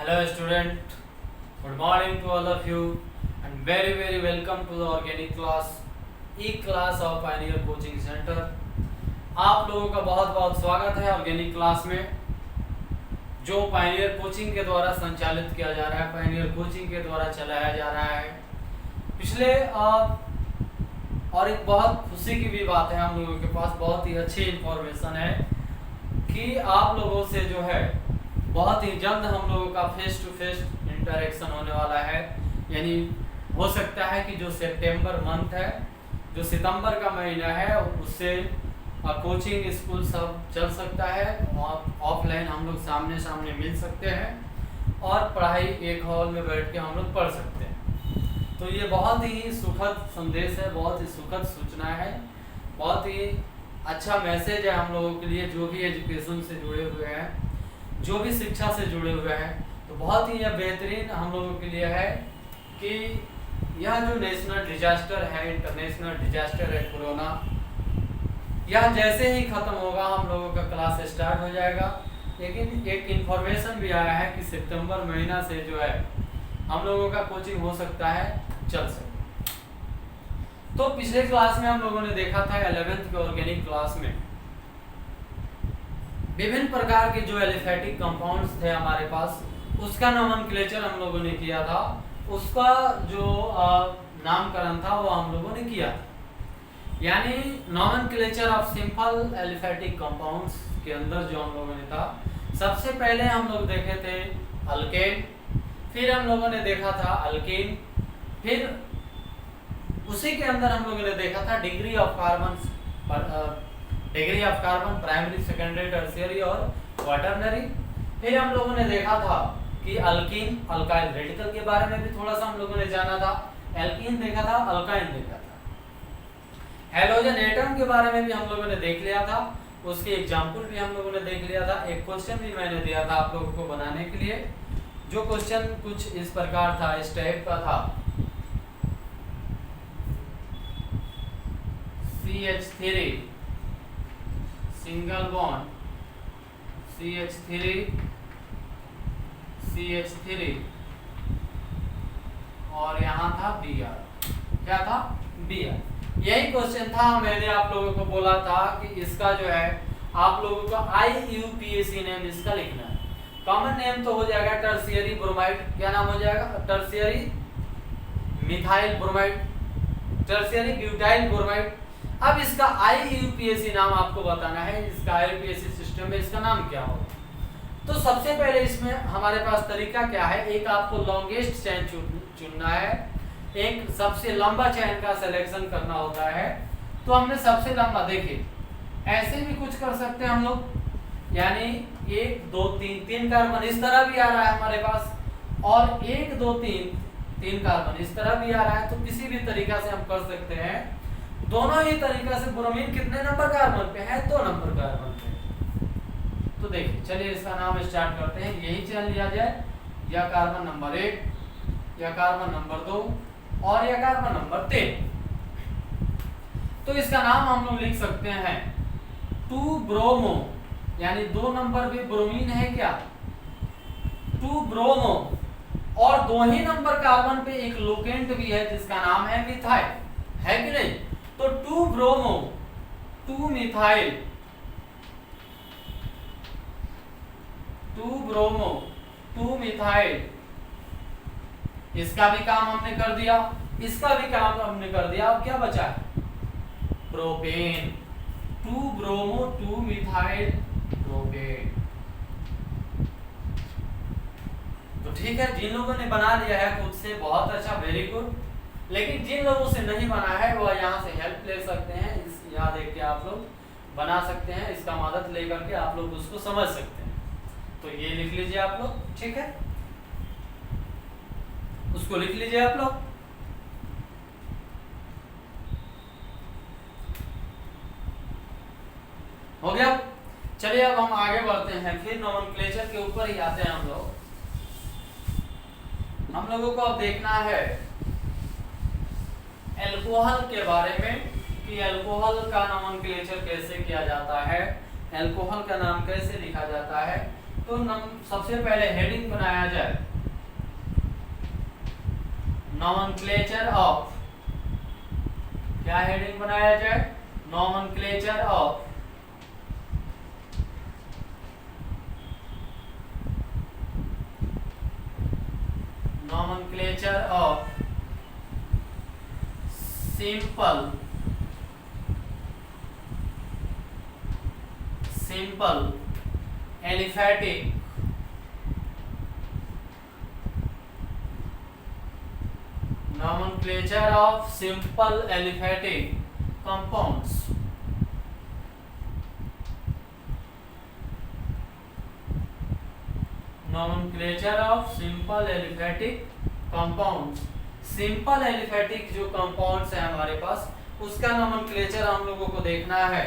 Hello student, good morning to all of you and very welcome to the organic class, E-class of Pioneer Coaching Center। आप लोगों का बहुत बहुत स्वागत है ऑर्गेनिक क्लास में, जो पायनियर कोचिंग के द्वारा संचालित किया जा रहा है, पायनियर कोचिंग के द्वारा चलाया जा रहा है। पिछले और एक बहुत खुशी की भी बात है, हम लोगों के पास बहुत ही अच्छी इन्फॉर्मेशन है कि आप लोगों से जो है बहुत ही जल्द हम लोगों का फेस टू फेस इंटरेक्शन होने वाला है। यानी हो सकता है कि जो सितंबर मंथ है, जो सितंबर का महीना है, उससे कोचिंग स्कूल सब चल सकता है और ऑफलाइन हम लोग सामने सामने मिल सकते हैं और पढ़ाई एक हॉल में बैठ के हम लोग पढ़ सकते हैं। तो ये बहुत ही सुखद संदेश है, बहुत ही सुखद सूचना है, बहुत ही अच्छा मैसेज है हम लोगों के लिए जो भी एजुकेशन से जुड़े हुए हैं, जो भी शिक्षा से जुड़े हुए हैं। तो बहुत ही यह बेहतरीन हम लोगों के लिए है कि यह जो नेशनल डिजास्टर है, इंटरनेशनल डिजास्टर है कोरोना, यह जैसे ही खत्म होगा हम लोगों का क्लास स्टार्ट हो जाएगा। लेकिन एक इन्फॉर्मेशन भी आया है कि सितंबर महीना से जो है हम लोगों का कोचिंग हो सकता है, चल सकता है। तो पिछले क्लास में हम लोगों ने देखा था 11th के ऑर्गेनिक क्लास में विभिन्न प्रकार के जो एलिफेटिक कंपाउंड्स थे हमारे पास, उसका नोमेनक्लेचर हम लोगों ने किया था, उसका जो नामकरण था वो हम लोगों ने किया था। यानी nomenclature of simple aliphatic compounds के अंदर जो हम लोगों ने था, सबसे पहले हम लोग देखे थे अल्केन, फिर हम लोगों ने देखा था अल्कीन, फिर उसी के अंदर हम लोगों ने देखा था degree of carbon primary, secondary, tertiary और क्वाटरनरी। फिर हम लोगों ने देखा था कि अल्कीन अल्काइल रेडिकल के बारे में भी थोड़ा सा हम लोगों ने जाना था, एल्कीन देखा था, अल्काइन देखा था। हैलोजन एटम के बारे में भी हम लोगों ने देख लिया था, उसके एग्जाम्पल भी हम लोगों ने देख लिया था। एक क्वेश्चन भी मैंने दिया था आप लोगों को बनाने के लिए, जो क्वेश्चन कुछ इस प्रकार था, इस टाइप का था, CH3 सिंगल बॉन्ड CH3 और यहाँ था Br, क्या था Br। यही क्वेश्चन था, मैंने आप लोगों को बोला था कि इसका जो है आप लोगों का IUPAC नेम इसका लिखना है। कॉमन नेम तो हो जाएगा टर्शियरी ब्रोमाइड, क्या नाम हो जाएगा, tertiary methyl bromide, tertiary butyl bromide. अब इसका IUPAC नाम आपको बताना है, इसका IUPAC सिस्टम में इसका नाम क्या होगा। तो सबसे पहले इसमें हमारे पास तरीका क्या है, एक आपको लॉन्गेस्ट चेन चुनना है, एक सबसे लंबा चेन का सिलेक्शन करना होता है। तो हमने सबसे लंबा, देखिए ऐसे भी कुछ कर सकते हैं हम लोग, यानी 1 2 3 कार्बन इस तरह भी आ रहा है हमारे पास, और 1 2 3 कार्बन इस तरह भी आ रहा है। तो किसी भी तरीका से हम कर सकते हैं। दोनों ही तरीका से ब्रोमीन कितने नंबर कार्बन पे है, 2 नंबर कार्बन पे। तो देखिए चलिए इसका नाम स्टार्ट करते हैं, यही चेन लिया जाए, या कार्बन नंबर 1 या कार्बन नंबर 2 और या कार्बन नंबर 3। तो इसका नाम हम लोग लिख सकते हैं 2 ब्रोमो, यानी 2 नंबर भी ब्रोमीन है क्या, 2 ब्रोमो, और 2 ही नंबर कार्बन पे एक लोकेंट भी है जिसका नाम है मिथाइल, है कि नहीं। तो 2 ब्रोमो 2 मिथाइल, 2 ब्रोमो 2 मिथाइल, इसका भी काम हमने कर दिया, इसका भी काम हमने कर दिया। अब क्या बचा है, प्रोपेन, 2 ब्रोमो 2 मिथाइल प्रोपेन। तो ठीक है, जिन लोगों ने बना लिया है खुद से, बहुत अच्छा, वेरी गुड। लेकिन जिन लोगों से नहीं बना है वह यहाँ से हेल्प ले सकते हैं, इस यहाँ देख के आप लोग बना सकते हैं, इसका मदद लेकर के आप लोग उसको समझ सकते हैं। तो ये लिख लीजिए आप लोग, ठीक है, उसको लिख लीजिए आप लोग। हो गया। चलिए अब हम आगे बढ़ते हैं, फिर नोमेनक्लेचर के ऊपर ही आते हैं हम लोग। हम लोगों को अब देखना है अल्कोहल के बारे में कि अल्कोहल का नोमेनक्लेचर कैसे किया जाता है, अल्कोहल का नाम कैसे लिखा जाता है, तो सबसे पहले हेडिंग बनाया जाए, नॉमेनक्लेचर ऑफ, क्या हेडिंग बनाया जाए, nomenclature of nomenclature of simple aliphatic nomenclature of simple aliphatic compounds. Nomenclature of simple aliphatic compounds, simple aliphatic जो कंपाउंड्स है हमारे पास, उसका नॉमेनक्लेचर हम लोगों को देखना है।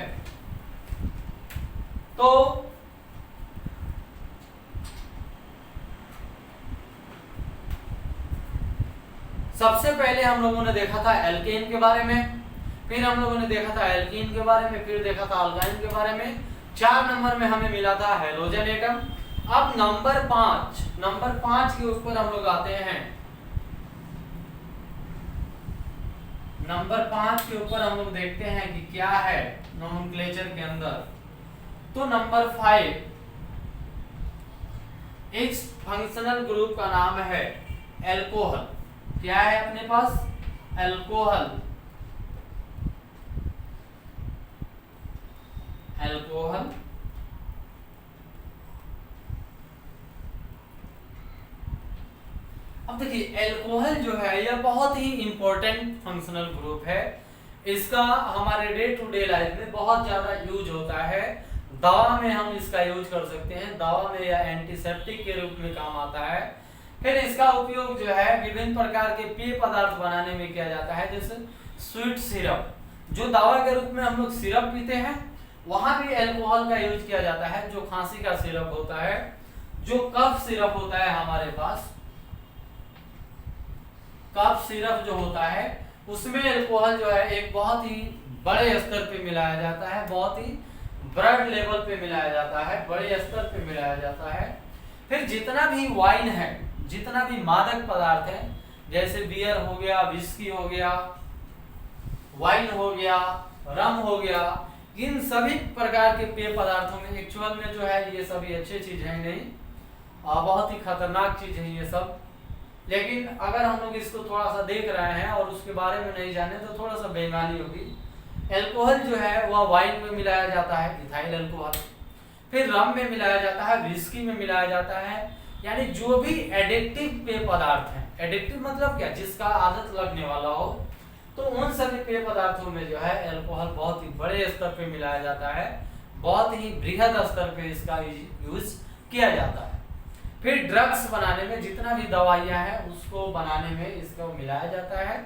तो सबसे पहले हम लोगों ने देखा था एल्केन के बारे में, फिर हम लोगों ने देखा था एल्कीन के बारे में, फिर देखा था अल्काइन के बारे में। 4 नंबर में हमें मिला था हेलोजन एटम। अब नंबर 5 के ऊपर हम लोग आते हैं। नंबर 5 के ऊपर हम लोग देखते हैं कि क्या है नोमेनक्लेचर के अंदर। तो नंबर 5, इस फंक्शनल ग्रुप का नाम है एल्कोहल। क्या है अपने पास, एल्कोहल। एल्कोहल अब देखिए, एल्कोहल जो है यह बहुत ही इंपॉर्टेंट फंक्शनल ग्रुप है। इसका हमारे डे टू डे लाइफ में बहुत ज्यादा यूज होता है। दवा में हम इसका यूज कर सकते हैं, दवा में या एंटीसेप्टिक के रूप में काम आता है। फिर इसका उपयोग जो है विभिन्न प्रकार के पेय पदार्थ बनाने में किया जाता है, जैसे स्वीट सिरप, जो दवा के रूप में हम लोग सिरप पीते हैं, वहां भी एल्कोहल का यूज किया जाता है। जो खांसी का सिरप होता है, जो कफ सिरप होता है हमारे पास, कफ सिरप जो होता है उसमें एल्कोहल जो है एक बहुत ही बड़े स्तर पे मिलाया जाता है, बहुत ही ब्लड लेवल पे मिलाया जाता है, बड़े स्तर पे मिलाया जाता है। फिर जितना भी वाइन है, जितना भी मादक पदार्थ है, जैसे बियर हो गया, विस्की हो गया, वाइन हो गया, रम हो गया, इन सभी प्रकार के पेय पदार्थों में एक्चुअल में जो है ये सभी अच्छी चीज है नहीं, बहुत ही खतरनाक चीज है ये सब। लेकिन अगर हम लोग इसको थोड़ा सा देख रहे हैं और उसके बारे में नहीं जाने तो थोड़ा सा बेईमानी होगी। एल्कोहल जो है वह वाइन में मिलाया जाता है, इथाइल अल्कोहल, फिर रम में मिलाया जाता है, विस्की में मिलाया जाता है। यानी जो भी एडिक्टिव पेय पदार्थ हैं, एडिक्टिव मतलब क्या, जिसका आदत लगने वाला हो, तो उन सभी पेय पदार्थों में जो है एल्कोहल बहुत ही बड़े स्तर पे मिलाया जाता है, बहुत ही बृहद स्तर पे इसका यूज किया जाता है। फिर ड्रग्स बनाने में, जितना भी दवाइयां हैं उसको बनाने में इसको मिलाया जाता है।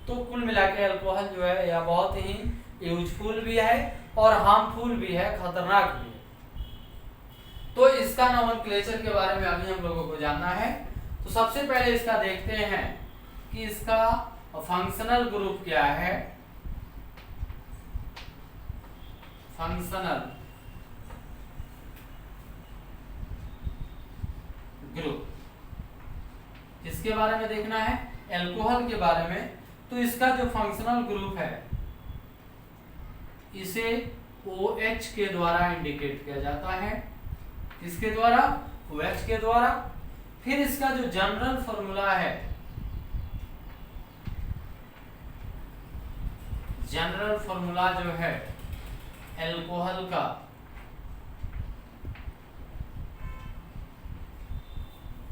तो कुल मिला के अल्कोहल जो है यह बहुत ही यूजफुल भी है और हार्मफुल भी है, खतरनाक भी है। तो इसका नोमेनक्लेचर के बारे में अभी हम लोगों को जानना है। तो सबसे पहले इसका देखते हैं कि इसका फंक्शनल ग्रुप क्या है। फंक्शनल ग्रुप किसके बारे में देखना है, एल्कोहल के बारे में। तो इसका जो फंक्शनल ग्रुप है इसे OH के द्वारा इंडिकेट किया जाता है। किसके द्वारा, OH के द्वारा। फिर इसका जो जनरल फॉर्मूला है, जनरल फॉर्मूला जो है एल्कोहल का,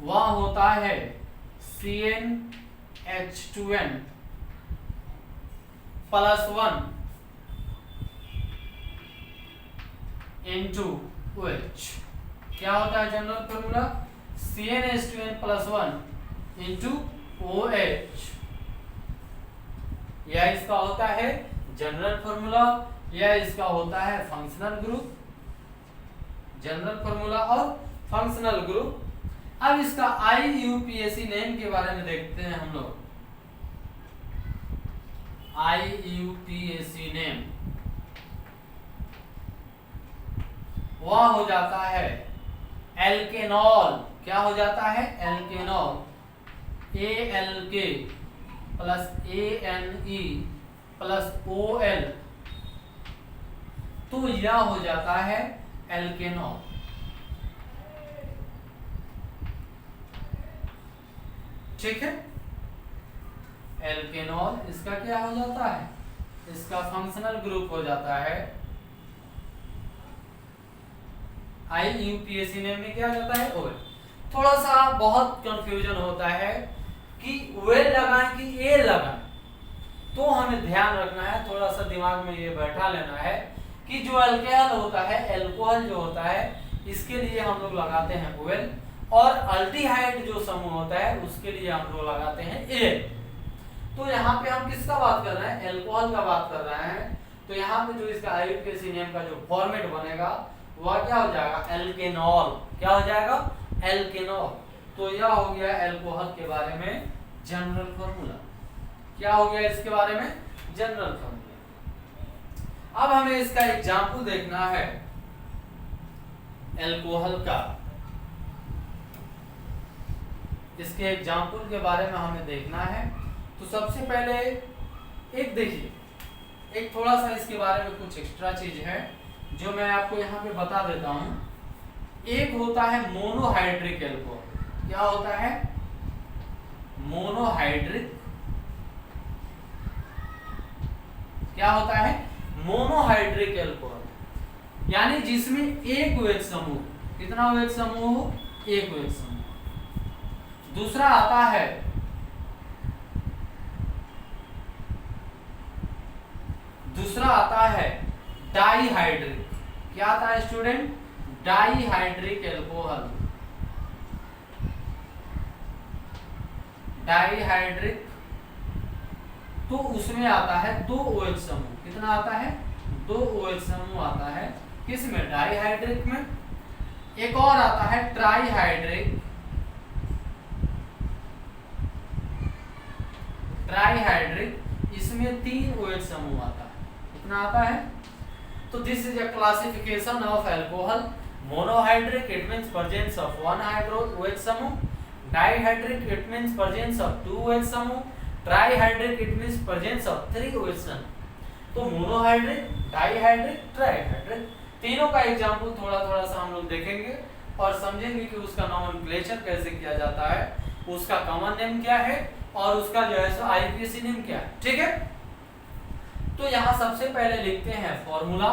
वह होता है CnH2n +1 into OH। क्या होता है general formula, CnH2n +1 into OH। यह इसका होता है जनरल फॉर्मूला, यह इसका होता है फंक्शनल ग्रुप। जनरल फॉर्मूला और फंक्शनल ग्रुप। अब इसका IUPAC नेम के बारे में देखते हैं हम लोग। IUPAC नेम वह हो जाता है एल्केनॉल क्या हो जाता है, एल्केनॉल, ALK plus ANE plus OL, तो यह हो जाता है एल्केनॉल। ठीक है, एल्केनॉल इसका क्या हो जाता है, इसका फंक्शनल ग्रुप हो जाता है, IUPAC नेम में क्या जाता है, OL। थोड़ा सा बहुत कंफ्यूजन होता है कि OL लगाएं कि A लगाएं, तो हमें ध्यान रखना है, थोड़ा सा दिमाग में ये बैठा लेना है कि जो अल्कोहल होता है, एल्कोहल जो होता है, इसके लिए हम लोग लगाते हैं OL, और अल्डिहाइड जो समूह होता है उसके लिए हम लोग लगाते हैं A। तो यहाँ पे हम किसका बात कर रहे हैं, एल्कोहल का बात कर रहे हैं, तो यहाँ पे जो इसका IUPAC नेम का जो फॉर्मेट बनेगा वह क्या हो जाएगा, एल्केनॉल। क्या हो जाएगा, एल्केनॉल। तो यह हो गया एल्कोहल के बारे में जनरल फॉर्मूला। क्या हो गया इसके बारे में, जनरल फॉर्मूला। अब हमें इसका एग्जाम्पल देखना है एल्कोहल का, इसके एग्जाम्पल के बारे में हमें देखना है। तो सबसे पहले एक देखिए, एक थोड़ा सा इसके बारे में कुछ एक्स्ट्रा चीज है जो मैं आपको यहाँ पे बता देता हूँ। एक होता है मोनोहाइड्रिक एल्कोहल। क्या होता है, मोनोहाइड्रिक, क्या होता है, मोनोहाइड्रिक एल्कोहल, यानी जिसमें एक OH समूह, कितना OH समूह हो, एक OH समूह। दूसरा आता है डाईहाइड्रिक। क्या आता है स्टूडेंट, डाईहाइड्रिक एल्कोहल, डाईहाइड्रिक, तो उसमें आता है 2 OH समूह। कितना आता है, 2 OH समूह आता है, किसमें, डाईहाइड्रिक में। एक और आता है ट्राईहाइड्रिक, ट्राईहाइड्रिक, इसमें 3 OH समूह आता है। कितना आता है, तो this is a classification of alcohol. Monohydric it means presence of 1 OH समूह, dihydric it means presence of 2 OH समूह, trihydric it means presence of 3 OH समूह। तो मोनोहाइड्रिक, डाईहाइड्रिक, ट्राईहाइड्रिक, तीनों का एग्जांपल थोड़ा थोड़ा सा हम लोग देखेंगे और समझेंगे कि उसका नोमेनक्लेचर कैसे किया जाता है, उसका कॉमन नेम क्या है और उसका जो है सो IUPAC नेम क्या है। ठीक है, तो यहाँ सबसे पहले लिखते हैं फॉर्मूला।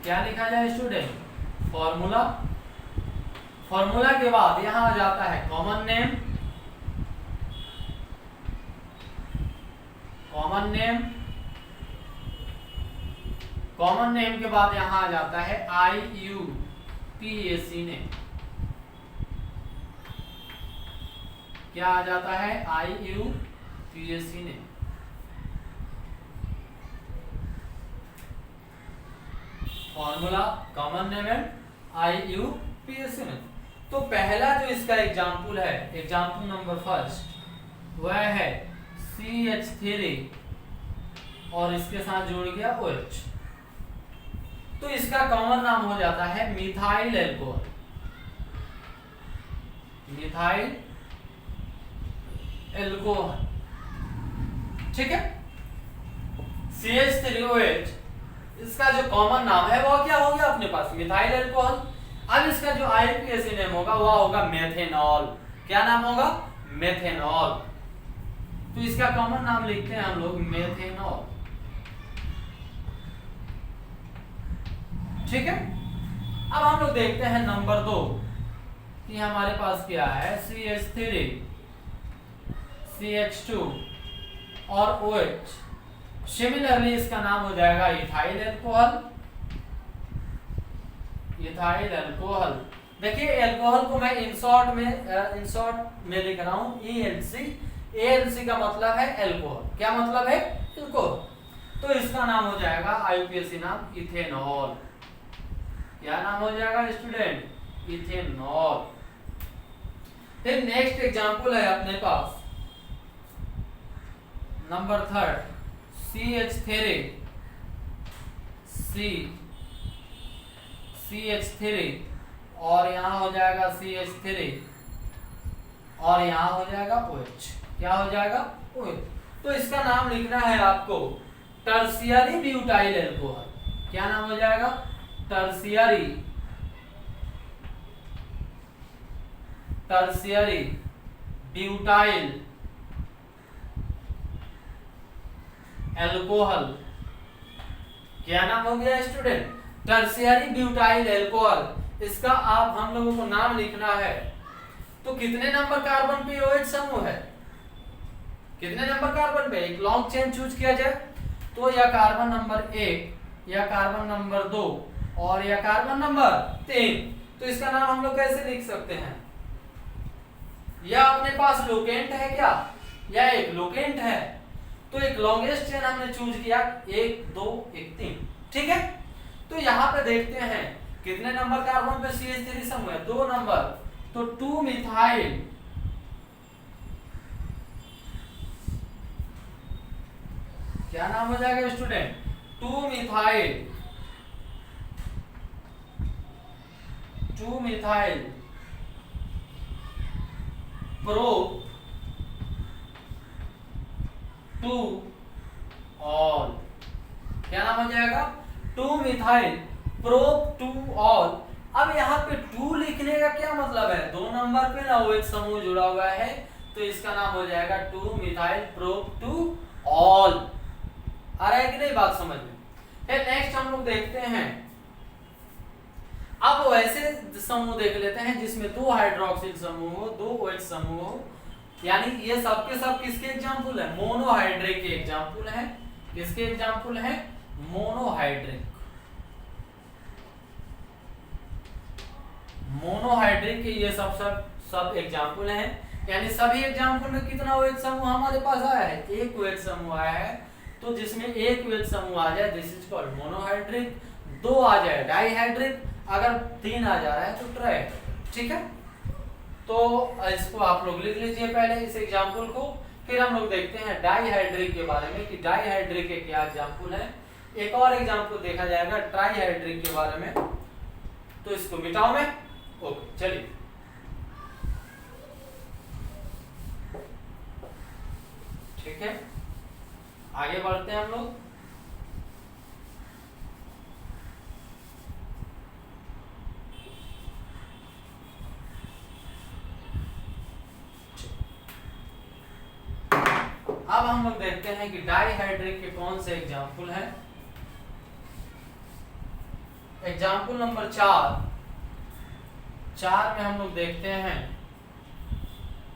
क्या लिखा जाए स्टूडेंट, फॉर्मूला। फॉर्मूला के बाद यहाँ आ जाता है common name, common name, common name के बाद यहाँ आ जाता है IUPAC नेम। क्या आ जाता है, IUPAC name. Formula, common name and IUPAC name. तो पहला जो इसका एग्जाम्पल है, एग्जाम्पल नंबर फर्स्ट, वह है CH3 और इसके साथ जोड़ गया OH, तो इसका कॉमन नाम हो जाता है मिथाइल एल्कोहल, मिथाइल एल्कोहल। ठीक है, CH3OH इसका जो कॉमन नाम है वो क्या हो गया अपने पास, मिथाइल एल्कोहल। अब इसका जो IUPAC नेम होगा वह होगा मेथेनॉल। क्या नाम होगा, मेथेनॉल। तो इसका कॉमन नाम लिखते हैं हम लोग मेथेनॉल। ठीक है, अब हम लोग देखते हैं नंबर 2 कि हमारे पास क्या है, CH3, CH2 और OH। सिमिलरली इसका नाम हो जाएगा इथाइल एल्कोहल, इथाइल एल्कोहल। देखिए एल्कोहल को मैं इन शॉर्ट में लिख रहा हूं ALC। ALC का मतलब है एल्कोहल। क्या मतलब है, एल्कोहल। तो इसका नाम हो जाएगा IUPAC नाम इथेनॉल। क्या नाम हो जाएगा स्टूडेंट, इथेनॉल। फिर नेक्स्ट एग्जांपल है अपने पास नंबर 3 CH3 और यहाँ हो जाएगा CH3 और यहाँ हो जाएगा OH। क्या हो जाएगा? OH। तो इसका नाम लिखना है आपको टर्शियरी ब्यूटाइल अल्कोहल। क्या नाम हो जाएगा? Tertiary butyl alcohol. क्या नाम हो गया स्टूडेंट? Tertiary butyl alcohol. इसका आप हम लोगों को नाम लिखना है। तो कितने नंबर कार्बन पे OH समूह है? कितने नंबर कार्बन पे? एक लॉन्ग चेन चूज किया जाए तो या कार्बन नंबर 1 या कार्बन नंबर 2 और या कार्बन नंबर 3। तो इसका नाम हम लोग कैसे लिख सकते हैं? या अपने पास लोकेंट है क्या, या एक लोकेंट है। तो एक लॉन्गेस्ट चेन हमने चूज किया 1 2 1 3। ठीक है। तो यहाँ पे देखते हैं कितने नंबर कार्बन पे CH3 समूह है? 2 नंबर। तो 2 मिथाइल क्या नाम हो जाएगा स्टूडेंट? 2 methyl pro 2 all. क्या नाम हो जाएगा? 2 मिथाइल प्रोप 2 ऑल। अब यहाँ पे 2 लिखने का क्या मतलब है? 2 नंबर पे ना OH समूह जुड़ा हुआ है, तो इसका नाम हो जाएगा 2 मिथाइल प्रोप 2 ऑल। आ रहा है कि नहीं बात समझ में? फिर नेक्स्ट हम लोग देखते हैं, अब वैसे समूह देख लेते हैं जिसमें 2 हाइड्रोक्सिल समूह हो, 2 OH समूह हो। यानी ये सब के सब किसके एग्जांपल है? मोनोहाइड्रिक के एग्जांपल है। किसके एग्जांपल है? मोनोहाइड्रिक के ये सब एग्जांपल हैं। यानी सभी एग्जांपल में कितना OH समूह हमारे पास आया है? एक OH समूह आया है। तो जिसमें एक OH समूह आ जाए दिस इज कॉल्ड मोनोहाइड्रिक, 2 आ जाए डाइहाइड्रिक, अगर 3 आ जा रहा है तो ट्राइहाइड्रिक। ठीक है। तो इसको आप लोग लिख लीजिए पहले इस एग्जांपल को। फिर हम लोग देखते हैं डाइहाइड्रिक के बारे में कि डाइहाइड्रिक के क्या एग्जांपल है। एक और एग्जांपल देखा जाएगा ट्राइहाइड्रिक के बारे में। तो इसको मिटाओ मैं। ओके चलिए ठीक है, आगे बढ़ते हैं हम लोग। अब हम लोग देखते हैं कि डाइहाइड्रिक के कौन से एग्जाम्पल हैं। एग्जाम्पल नंबर 4 में हम लोग देखते हैं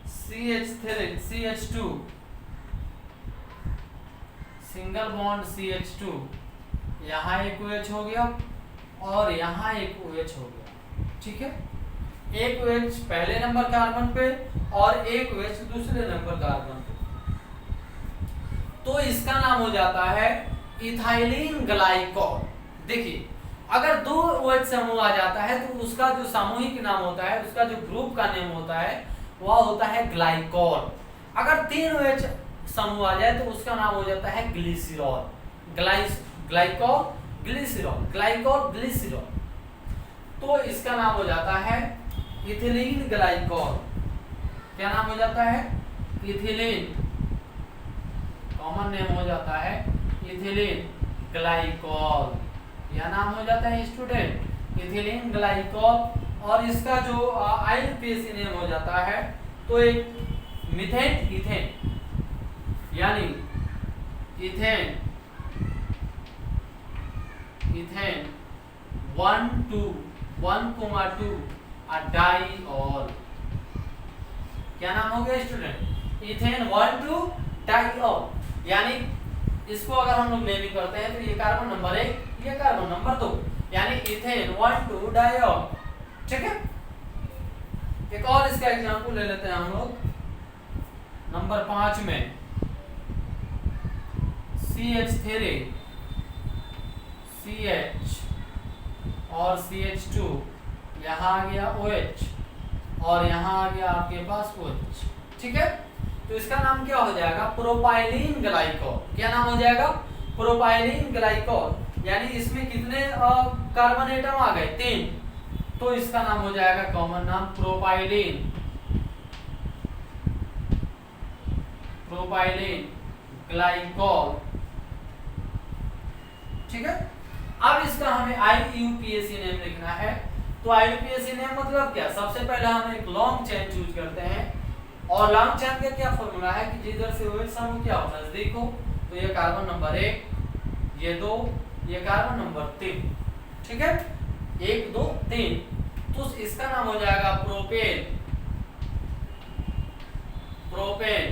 CH2 सिंगल बॉन्ड CH2, यहाँ एक OH हो गया और यहाँ एक OH हो गया। ठीक है। एक OH पहले नंबर कार्बन पे और एक OH दूसरे नंबर कार्बन पे। तो इसका नाम हो जाता है इथाइलिन ग्लाइकॉल। देखिए अगर 2 OH समूह आ जाता है तो उसका जो सामूहिक नाम होता है, उसका जो ग्रुप का नाम होता है वह होता है ग्लाइकॉल। अगर 3 OH समूह आ जाए तो उसका नाम हो जाता है ग्लिसरॉल। Glycol glycerol. तो इसका नाम हो जाता है इथिलीन ग्लाइकॉल। क्या नाम हो जाता है? इथिलीन, कॉमन नेम हो जाता है इथिलीन ग्लाइकॉल। यह नाम हो जाता है स्टूडेंट इथिलीन ग्लाइकॉल। और इसका जो आईयूपीएसी नेम हो जाता है तो एक इथेन यानी इथेन 1,2 डाइऑल। क्या नाम हो गया स्टूडेंट? Ethane 1,2 diol. यानी इसको अगर हम लोग नेमिंग करते हैं तो ये कार्बन नंबर 1, ये कार्बन नंबर 2, यानी इथेन 1,2 डाइऑल। ठीक है। एक और इसका एग्जांपल ले लेते हैं हम लोग नंबर 5 में CH3 CH और CH2, यहाँ आ गया OH और यहाँ आ गया आपके पास OH। ठीक है। तो इसका नाम क्या हो जाएगा? Propylene glycol. क्या नाम हो जाएगा? Propylene glycol. यानी इसमें कितने कार्बन एटम आ गए? 3। तो इसका नाम हो जाएगा कॉमन नाम प्रोपाइलीन। Propylene glycol. ठीक है। अब इसका हमें IUPAC नेम लिखना है। तो IUPAC नेम मतलब क्या, सबसे पहले हम एक लॉन्ग चेन चूज करते हैं और लॉन्ग चेन का क्या फॉर्मूला है कि जिधर से OH समूह क्या हो नजदीक हो, तो ये कार्बन नंबर 1, ये 2, ये कार्बन नंबर 3। ठीक है, 1 2 3। तो इसका नाम हो जाएगा प्रोपेन। Propane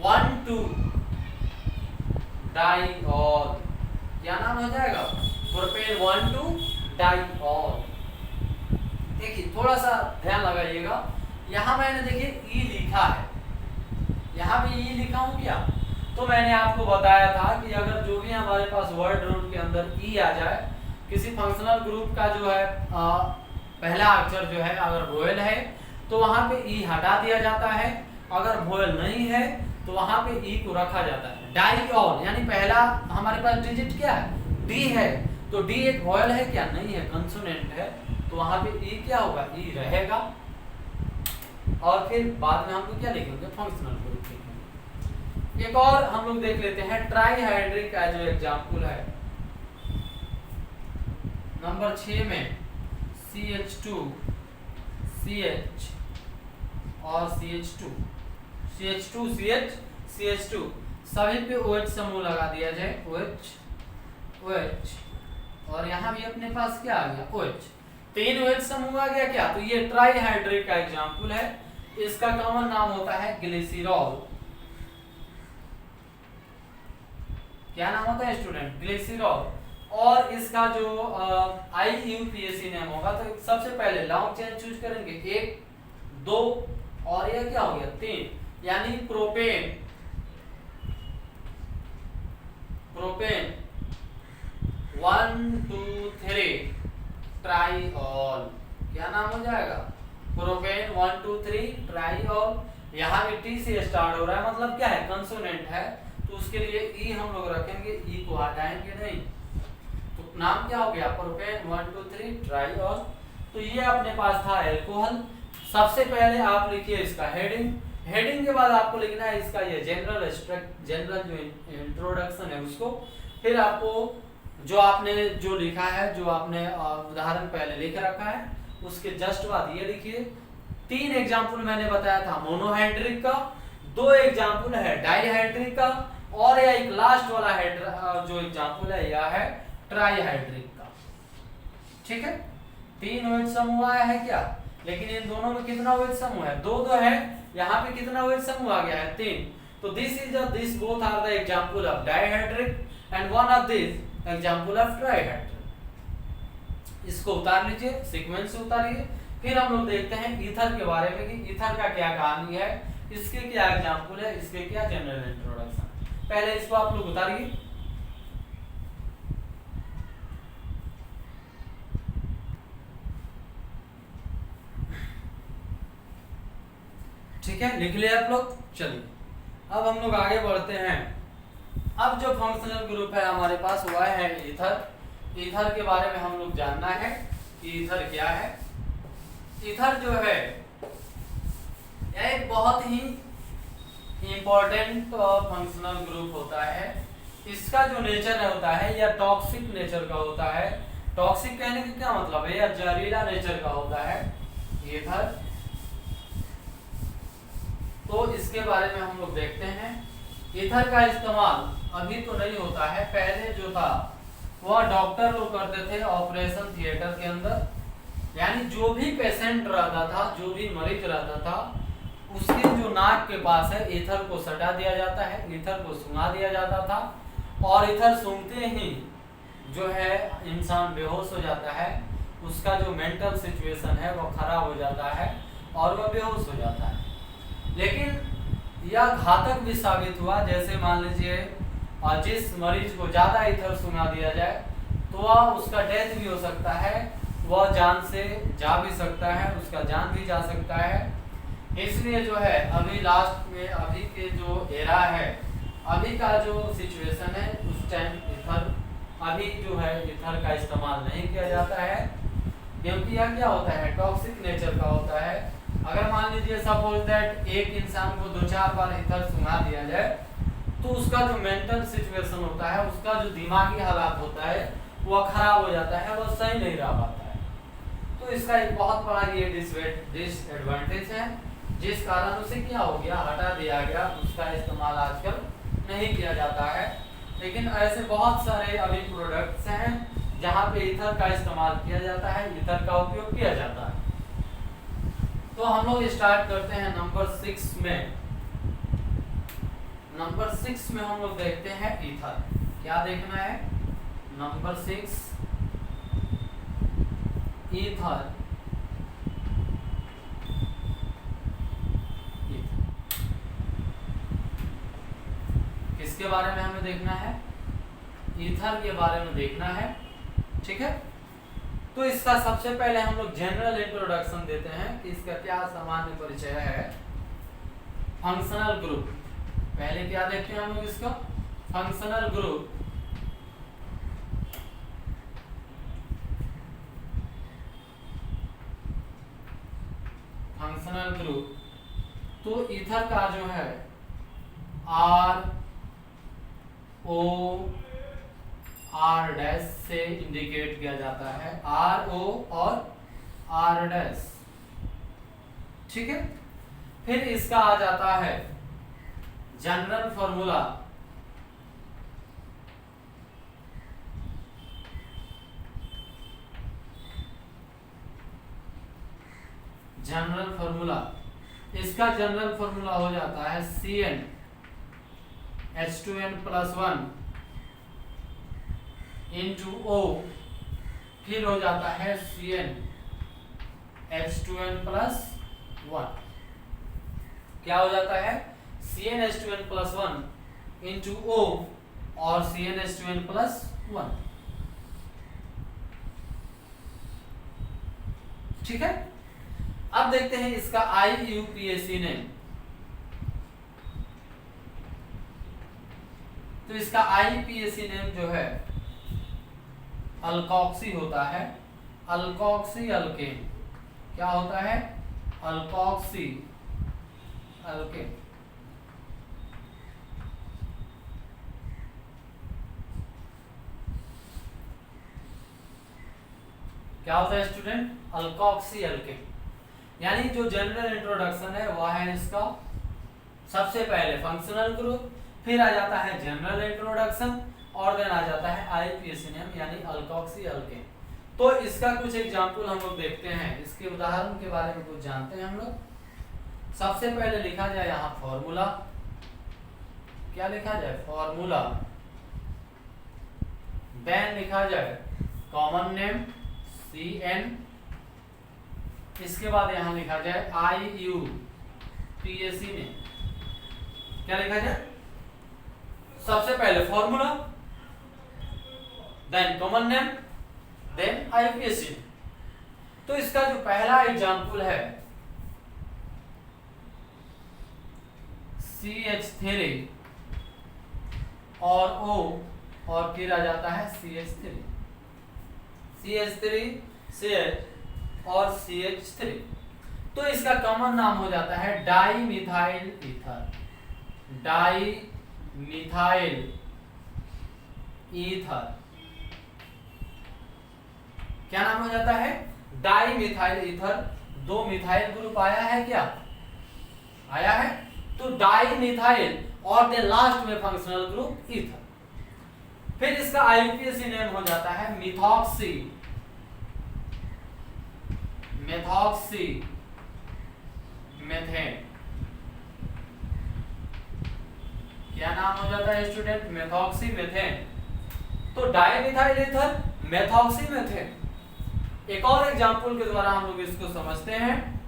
1,2 diol. क्या नाम हो जाएगा, प्रोपेन 1,2 डाइऑल। देखिए थोड़ा सा ध्यान लगाइएगा, यहाँ मैंने देखिए ई लिखा है, यहाँ भी ई लिखा हूँ क्या, तो मैंने आपको बताया था कि अगर जो भी हमारे पास वर्ड रूट के अंदर ई आ जाए, किसी फंक्शनल ग्रुप का जो है पहला अक्षर जो है अगर वोवेल है तो वहां पे ई हटा दिया जाता है, अगर वोवेल नहीं है तो वहां पे ई को रखा जाता है। डाइऑल यानी पहला हमारे पास डिजिट क्या है, डी है, तो डी एक वोवेल है क्या, नहीं है, कंसोनेंट है, तो वहां पे ई क्या होगा, ई रहेगा। और फिर बाद में हम लोग क्या लिखेंगे, फंक्शनल ग्रुप लिखेंगे। एक और हम लोग देख लेते हैं ट्राईहाइड्रिक का जो एग्जांपल है नंबर 6 में CH2 CH और CH2 CH2 CH CH2 सभी पे OH समूह लगा दिया जाए, OH OH, और यहाँ भी अपने पास क्या आ गया, OH, 3 OH समूह आ गया क्या, तो ये ट्राईहाइड्रिक का एग्जांपल है। इसका कॉमन नाम होता है ग्लिसरॉल। क्या नाम होता है स्टूडेंट, ग्लिसरॉल। और इसका जो IUPAC नेम होगा, तो सबसे पहले लॉन्ग चेन चूज करेंगे, 1 2 और ये क्या हो गया 3, यानी प्रोपेन। प्रोपेन 1 2 3 ट्राईऑल। क्या नाम हो जाएगा, प्रोपेन 1 2 3 ट्राईऑल। यहाँ भी T से स्टार्ट हो रहा है, मतलब क्या है, कंसोनेंट है, तो उसके लिए ई हम लोग रखेंगे, ई को हटाएंगे नहीं, तो नाम क्या हो गया, प्रोपेन 1 2 3 ट्राईऑल। तो ये अपने पास था एल्कोहल। सबसे पहले आप लिखिए इसका हेडिंग, हेडिंग के बाद आपको लिखना है इसका ये जनरल जो इंट्रोडक्शन है उसको, फिर आपको जो आपने जो लिखा है, जो आपने उदाहरण पहले लिख रखा है, उसके जस्ट बाद ये लिखिए। 3 एग्जाम्पल मैंने बताया था मोनोहाइड्रिक का, 2 एग्जाम्पल है डाइहाइड्रिक का, और यह एक लास्ट वाला जो एग्जाम्पल है यह है ट्राईहाइड्रिक का। ठीक है, 3 OH समूह आया है क्या, लेकिन इन दोनों में कितना OH समूह है, 2 2 है, यहाँ पे कितना OH समूह आ गया है 3। तो this both are the example of dihydric and one of this example of trihydric. इसको उतार लीजिए, सीक्वेंस से उतारिए। फिर हम लोग देखते हैं ईथर के बारे में कि ईथर का क्या कहानी है, इसके क्या एग्जांपल है, इसके क्या जनरल इंट्रोडक्शन। पहले इसको आप लोग उतारिए। ठीक है, लिख लिया आप लोग। चलिए अब हम लोग आगे बढ़ते हैं। अब जो फंक्शनल ग्रुप है हमारे पास वह है ईथर। ईथर के बारे में हम लोग जानना है कि ईथर क्या है। ईथर जो है यह एक बहुत ही इंपॉर्टेंट फंक्शनल ग्रुप होता है। इसका जो नेचर होता है यह टॉक्सिक नेचर का होता है। टॉक्सिक कहने का क्या मतलब है, यह जहरीला नेचर का होता है ईथर। तो इसके बारे में हम लोग देखते हैं। ईथर का इस्तेमाल अभी तो नहीं होता है, पहले जो था वह डॉक्टर लोग करते थे ऑपरेशन थिएटर के अंदर। यानी जो भी पेशेंट रहता था, जो भी मरीज रहता था, उसके जो नाक के पास है ईथर को सटा दिया जाता है, ईथर को सूंघा दिया जाता था, और ईथर सूंघते ही जो है इंसान बेहोश हो जाता है। उसका जो मेंटल सिचुएशन है वह खराब हो जाता है और वह बेहोश हो जाता है। लेकिन यह घातक भी साबित हुआ। जैसे मान लीजिए जिस मरीज को ज़्यादा ईथर सूंघा दिया जाए तो वह उसका डेथ भी हो सकता है, वह जान से जा भी सकता है, उसका जान भी जा सकता है। इसलिए जो है अभी लास्ट में अभी के जो एरा है, अभी का जो सिचुएशन है, उस टाइम ईथर अभी जो है ईथर का इस्तेमाल नहीं किया जाता है, क्योंकि यह क्या होता है, टॉक्सिक नेचर का होता है। अगर मान लीजिए सपोज दैट एक इंसान को 2-4 बार ईथर सुंघा दिया जाए तो उसका जो मेंटल सिचुएशन होता है, उसका जो दिमागी हालात होता है वह खराब हो जाता है, वह सही नहीं रह पाता है। तो इसका एक बहुत बड़ा ये डिसएडवांटेज है, जिस कारण उसे क्या हो गया, हटा दिया गया, उसका इस्तेमाल आजकल नहीं किया जाता है। लेकिन ऐसे बहुत सारे अभी प्रोडक्ट्स हैं जहाँ पे ईथर का इस्तेमाल किया जाता है, ईथर का उपयोग किया जाता है। तो हम लोग स्टार्ट करते हैं नंबर 6 में। नंबर 6 में हम लोग देखते हैं ईथर। क्या देखना है, नंबर 6 ईथर। किसके बारे में हमें देखना है, ईथर के बारे में देखना है, ठीक है। तो इसका सबसे पहले हम लोग जनरल इंट्रोडक्शन देते हैं कि इसका क्या सामान्य परिचय है। फंक्शनल ग्रुप, पहले क्या देखते हैं हम लोग इसका, फंक्शनल ग्रुप। फंक्शनल ग्रुप, तो ईथर का जो है R O R डैश से इंडिकेट किया जाता है, R O और R डैश, ठीक है। फिर इसका आ जाता है जनरल फॉर्मूला। जनरल फॉर्मूला, इसका जनरल फॉर्मूला हो जाता है CnH2n+1 इंटू O, फिर हो जाता है CnH2n+1। क्या हो जाता है, CnH2n+1 इंटू O और CnH2n+1, ठीक है। अब देखते हैं इसका IUPAC नेम। तो इसका IUPAC नेम जो है अल्कोक्सी होता है, अल्कोक्सी अल्केन। क्या होता है, अल्कोक्सी अल्केन। क्या होता है स्टूडेंट, अल्कोक्सी अल्केन। यानी जो जनरल इंट्रोडक्शन है वह है इसका सबसे पहले फंक्शनल ग्रुप, फिर आ जाता है जनरल इंट्रोडक्शन और देन आ जाता है IUPAC नेम यानी अल्कोक्सी अल्केन। तो इसका कुछ एग्जांपल हम लोग देखते हैं, इसके उदाहरण के बारे में कुछ जानते हैं हम लोग। सबसे पहले लिखा जाए यहाँ फॉर्मूला। क्या लिखा जाए, फॉर्मूला। देन लिखा जाए कॉमन नेम CN। इसके बाद यहाँ लिखा जाए IUPAC नेम। क्या लिखा जाए, सबसे पहले formula, then common name, then IUPAC। तो इसका जो पहला एग्जांपल है CH3 और O और फिर आ जाता है CH3 CH और CH3। तो इसका कॉमन नाम हो जाता है di methyl ether. Di methyl ether क्या नाम हो जाता है, di methyl ether. 2 methyl group आया है, क्या आया है, तो डाई मिथाइल और देन लास्ट में फंक्शनल ग्रुप ईथर। फिर इसका IUPAC नेम हो जाता है मिथॉक्सी, मेथॉक्सी मेथेन। क्या नाम हो जाता है स्टूडेंट, मेथॉक्सी मेथेन। तो डाइमिथाइल ईथर, मेथॉक्सी मेथेन। एक और एग्जांपल के द्वारा हम लोग इसको समझते हैं।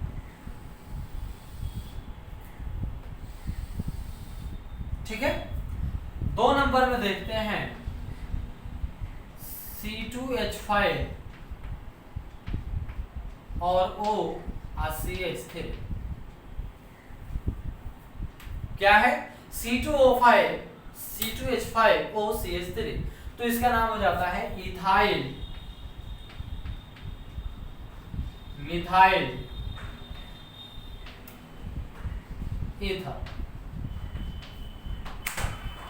ठीक है, 2 नंबर में देखते हैं C2H5 और O और CH3। क्या है, C2O5 C2H5 O CH3। तो इसका नाम हो जाता है इथाइल, मिथाइल ईथर।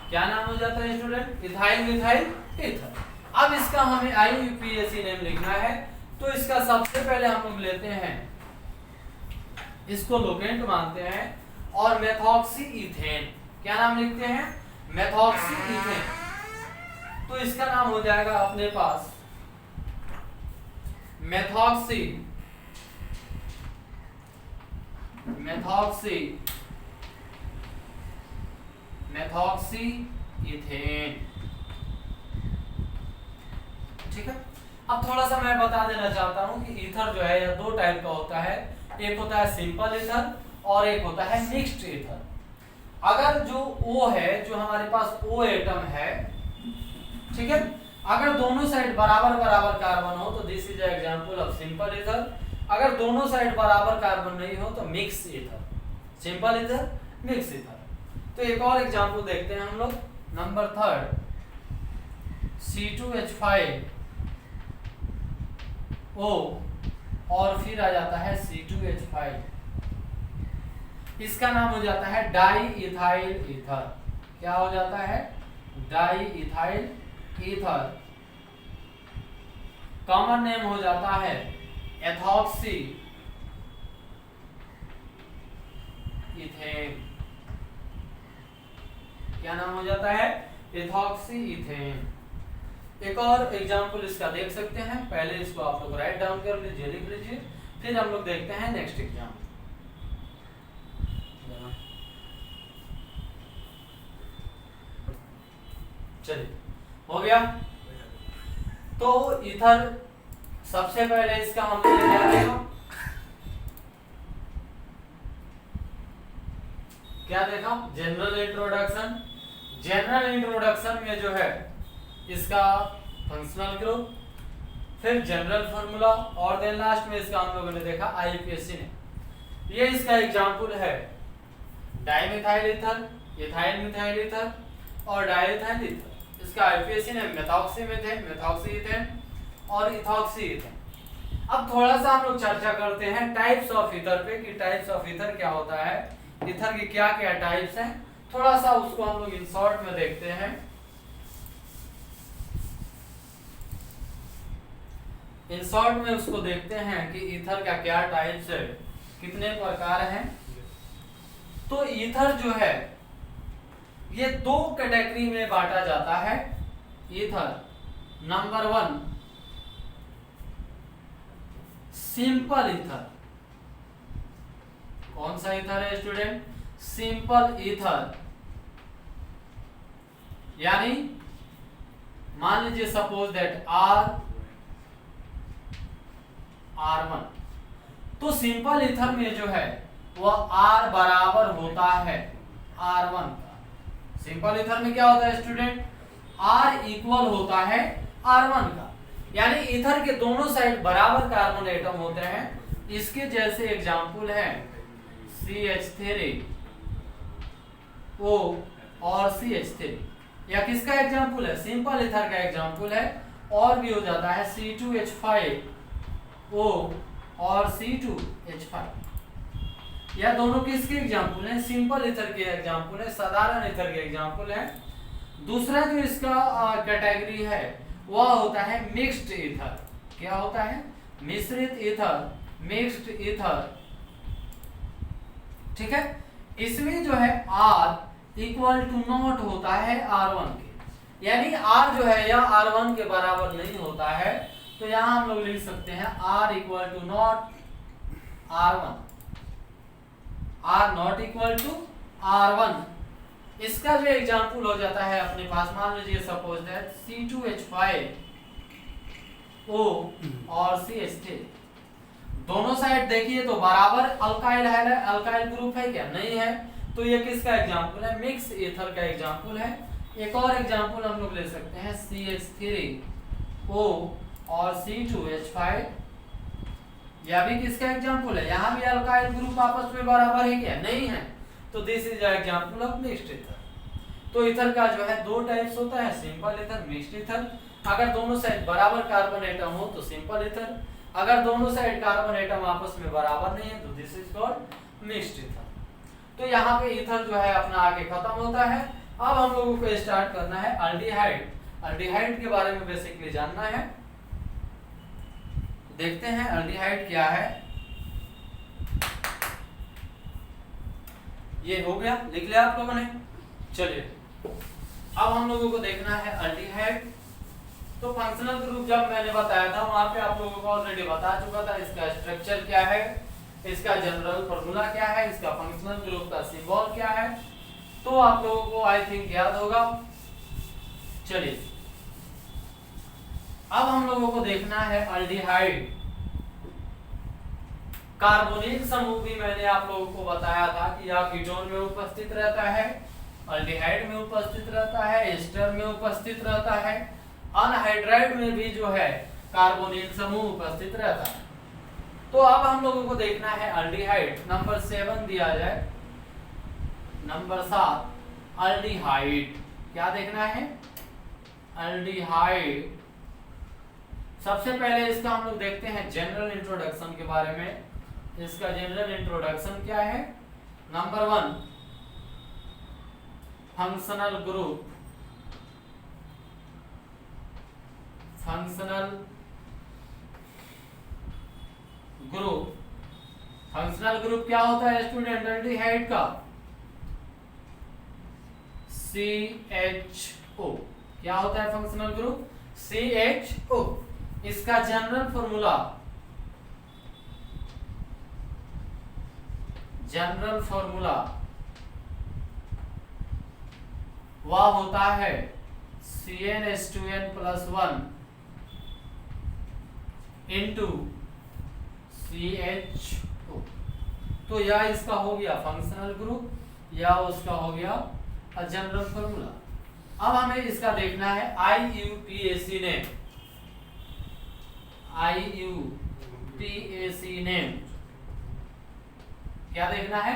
क्या नाम हो जाता है स्टूडेंट? Ethyl methyl ether. अब इसका हमें IUPAC नेम लिखना है, तो इसका सबसे पहले हम लोग लेते हैं, इसको लोकेंट मानते हैं और मेथॉक्सी इथेन। क्या नाम लिखते हैं? Methoxy ethane. तो इसका नाम हो जाएगा अपने पास मेथॉक्सी, मेथॉक्सी, मेथॉक्सी इथेन। ठीक है। अब थोड़ा सा मैं बता देना चाहता हूं कि ईथर जो है यह दो टाइप का होता है, एक होता है सिंपल ईथर और एक होता है मिक्स्ड ईथर। अगर जो O है, जो हमारे पास O एटम है, ठीक है, अगर दोनों साइड बराबर बराबर कार्बन हो तो this is example of simple ether. अगर दोनों साइड बराबर कार्बन नहीं हो तो mix ether, simple ether, mix ether. तो एक और एग्जांपल देखते हैं हम लोग, नंबर 3 C2H5 O और फिर आ जाता है C2H5, इसका नाम हो जाता है डाई इथाइल ईथर। क्या हो जाता है? Di ethyl ether. Common name हो जाता है एथॉक्सी इथेन। क्या नाम हो जाता है? Ethoxy ethane. एक और एग्जांपल इसका देख सकते हैं, पहले इसको आप लोग राइट डाउन कर लीजिए, लिख लीजिए, फिर हम लोग देखते हैं नेक्स्ट एग्जांपल। चलिए, हो गया। तो ईथर सबसे पहले इसका हमने क्या देखा? क्या देखा? General introduction. जनरल इंट्रोडक्शन में जो है इसका फंक्शनल ग्रुप, फिर जनरल फार्मूला और देन लास्ट में इसका हम लोगों ने देखा IUPAC ने। ये इसका एग्जांपल है dimethyl ether, ethyl methyl ether और डाइइथाइल ईथर। इसका IUPAC ने मेथॉक्सी मीथेन, मेथॉक्सी इथेन और इथॉक्सी इथेन। अब थोड़ा सा हम लोग चर्चा करते हैं टाइप्स ऑफ ईथर पे कि टाइप्स ऑफ ईथर क्या होता है, ईथर की क्या क्या टाइप्स हैं। थोड़ा सा उसको हम लोग इन शॉर्ट में देखते हैं। इन शॉर्ट में उसको देखते हैं कि ईथर का क्या टाइप्स है, कितने प्रकार हैं। तो ईथर जो है ये दो कैटेगरी में बांटा जाता है। Ether number 1 simple ether. कौन सा ईथर है स्टूडेंट? Simple ether. यानी मान लीजिए सपोज दैट R1, तो सिंपल ईथर में जो है वह R बराबर होता है R1 का। सिंपल ईथर में क्या होता है स्टूडेंट? R इक्वल होता है R1 का, यानी ईथर के दोनों साइड बराबर कार्बन एटम होते हैं। इसके जैसे एग्जांपल है CH3O और CH3। या किसका एग्जांपल है? सिंपल ईथर का एग्जांपल है। और भी हो जाता है C2H5O और C2H5। यह दोनों किसके एग्जांपल हैं? सिंपल ईथर के एग्जांपल है, साधारण ईथर के एग्जांपल है। दूसरा जो इसका कैटेगरी है वह होता है मिक्स्ड ईथर। क्या होता है? मिश्रित ईथर, मिक्स्ड ईथर। ठीक है। इसमें जो है R इक्वल टू नॉट होता है R1 के, यानी R जो है यह R1 के बराबर नहीं होता है। तो यहां हम लोग लिख सकते हैं R equal to not R1, R not equal to R1। इसका जो एग्जांपल हो जाता है अपने पास, मान लीजिए सपोज दैट C2H5O और CH3। दोनों साइड देखिए तो बराबर अल्काइल है, अल्काइल ग्रुप है क्या? नहीं है। तो ये किसका एग्जांपल है? मिक्स ईथर का एग्जांपल है। एक और एग्जांपल हम लोग ले सकते हैं CH3O और C2H5। यह भी किसका एग्जांपल है? यहाँ भी अल्काइल ग्रुप आपस में बराबर है क्या? नहीं है। तो this is example of mixed ether. तो ईथर का जो है दो टाइप्स होता है, सिंपल ईथर, मिक्स्ड ईथर। अगर दोनों साइड बराबर कार्बन एटम हो तो सिंपल ईथर, अगर दोनों साइड कार्बन एटम आपस में बराबर नहीं है तो this is called mixed ether. तो यहाँ पे ईथर जो है अपना आगे खत्म होता है। अब हम लोगों को स्टार्ट करना है अल्डिहाइड। अल्डिहाइड के बारे में बेसिकली जानना है। देखते हैं अल्डिहाइड क्या है। ये हो गया, लिख लिया आप लोगों ने। चलिए अब हम लोगों को देखना है अल्डिहाइड। तो फंक्शनल ग्रुप जब मैंने बताया था वहां पे आप लोगों को ऑलरेडी बता चुका था इसका स्ट्रक्चर क्या है, इसका जनरल फार्मूला क्या है, इसका फंक्शनल ग्रुप का सिंबल क्या है। तो आप लोगों को आई थिंक याद होगा। चलिए अब हम लोगों को देखना है अल्डिहाइड। कार्बोनिल समूह भी मैंने आप लोगों को बताया था कि यह कीटोन में उपस्थित रहता है, अल्डिहाइड में उपस्थित रहता है, एस्टर में उपस्थित रहता है, अनहाइड्राइड में भी जो है कार्बोनिल समूह उपस्थित रहता है। तो अब हम लोगों को देखना है अल्डिहाइड। नंबर 7 दिया जाए, नंबर 7 अल्डिहाइड। क्या देखना है? अल्डिहाइड। सबसे पहले इसका हम लोग देखते हैं जनरल इंट्रोडक्शन के बारे में। इसका जनरल इंट्रोडक्शन क्या है? Number 1 functional group. Functional group, functional group क्या होता है स्टूडेंट एल्डिहाइड का? CHO। क्या होता है फंक्शनल ग्रुप? CHO। इसका जनरल फॉर्मूला, जनरल फॉर्मूला वह होता है CnH2n+1 इंटू CHO। तो यह इसका हो गया फंक्शनल ग्रुप, या उसका हो गया जनरल फॉर्मूला। अब हमें इसका देखना है IUPAC नेम। IUPAC नेम क्या देखना है?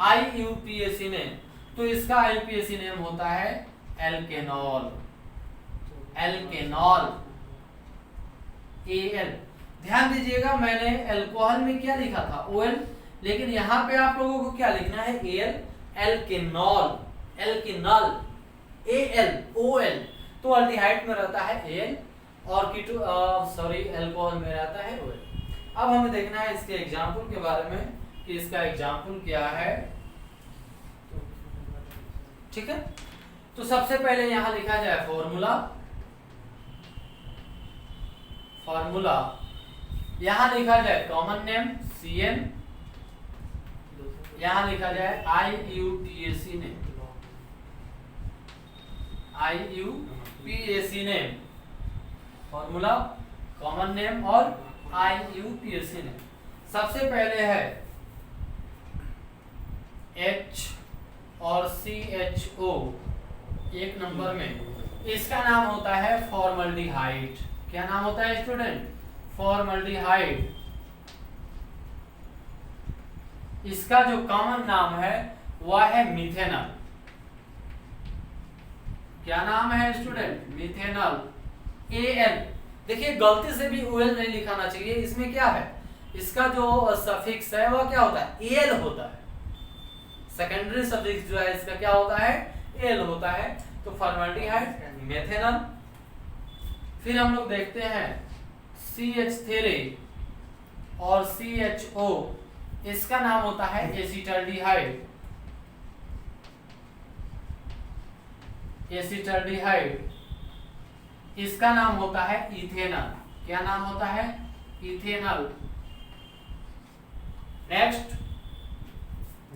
IUPAC name. तो इसका IUPAC नेम होता है एल्केनॉल। एल्केनॉल Al। ध्यान दीजिएगा मैंने अल्कोहल में क्या लिखा था? OL, लेकिन यहाँ पे आप लोगों को क्या लिखना है? Al। एल्केनॉल, एल्केनॉल Al, OL। तो अल्डिहाइड में रहता है Al और कीटो अल्कोहल में रहता है OL। अब हमें देखना है इसके एग्जाम्पल के बारे में कि इसका एग्जाम्पल क्या है। ठीक है, तो सबसे पहले यहां लिखा जाए फॉर्मूला। फॉर्मूला यहां लिखा जाए कॉमन नेम Cn, यहां लिखा जाए IUPAC name. IUPAC name, formula, common name और IUPAC नेम। सबसे पहले है H और CHO एक नंबर में, इसका नाम होता है फॉर्मल्डिहाइड। क्या नाम होता है स्टूडेंट? फॉर्मल्डिहाइड। इसका जो कॉमन नाम है वह है मिथेनॉल। क्या नाम है स्टूडेंट? Methanol Al। देखिए गलती से भी OL नहीं लिखाना चाहिए। इसमें क्या है, इसका जो सफिक्स है वह क्या होता है? Al होता है। सेकेंडरी सफिक्स जो है इसका क्या होता है? Al होता है। तो फॉर्मल्डिहाइड, मेथेनॉल। फिर हम लोग देखते हैं CH3 और CHO, इसका नाम होता है एसिटाल्डिहाइड। एसिटाल्डिहाइड, इसका नाम होता है इथेनॉल। क्या नाम होता है? Ethanol. Next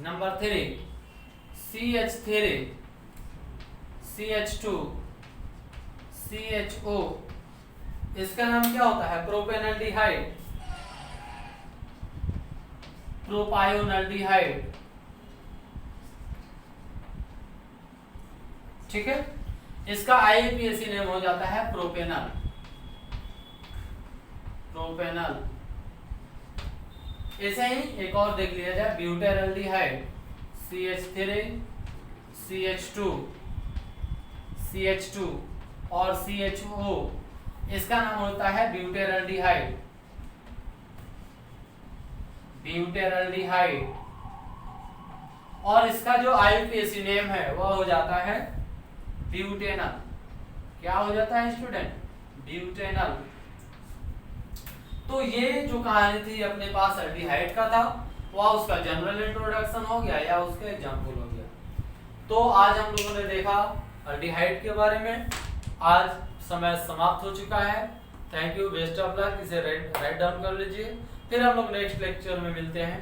number 3 CH3, CH2, CHO, इसका नाम क्या होता है? प्रोपेनल्डिहाइड, प्रोपायोनल्डिहाइड। ठीक है, इसका IUPAC नेम हो जाता है प्रोपेनल। प्रोपेनल। ऐसे ही एक और देख लिया जाए ब्यूटेरल्डिहाइड, CH3, CH2, CH2 और CHO, इसका नाम होता है ब्यूटेरल्डिहाइड। ब्यूटेरल्डिहाइड, और इसका जो IUPAC नेम है वह हो जाता है ब्यूटेनल। क्या हो जाता है स्टूडेंट? ब्यूटेनल। तो ये जो कहानी थी अपने पास एल्डिहाइड का था, वह उसका जनरल इंट्रोडक्शन हो गया या उसका एग्जांपल हो गया। तो आज हम लोगों ने देखा एल्डिहाइड के बारे में। आज समय समाप्त हो चुका है। Thank you, best of luck. इसे राइट डाउन कर लीजिए, फिर हम लोग नेक्स्ट लेक्चर में मिलते हैं।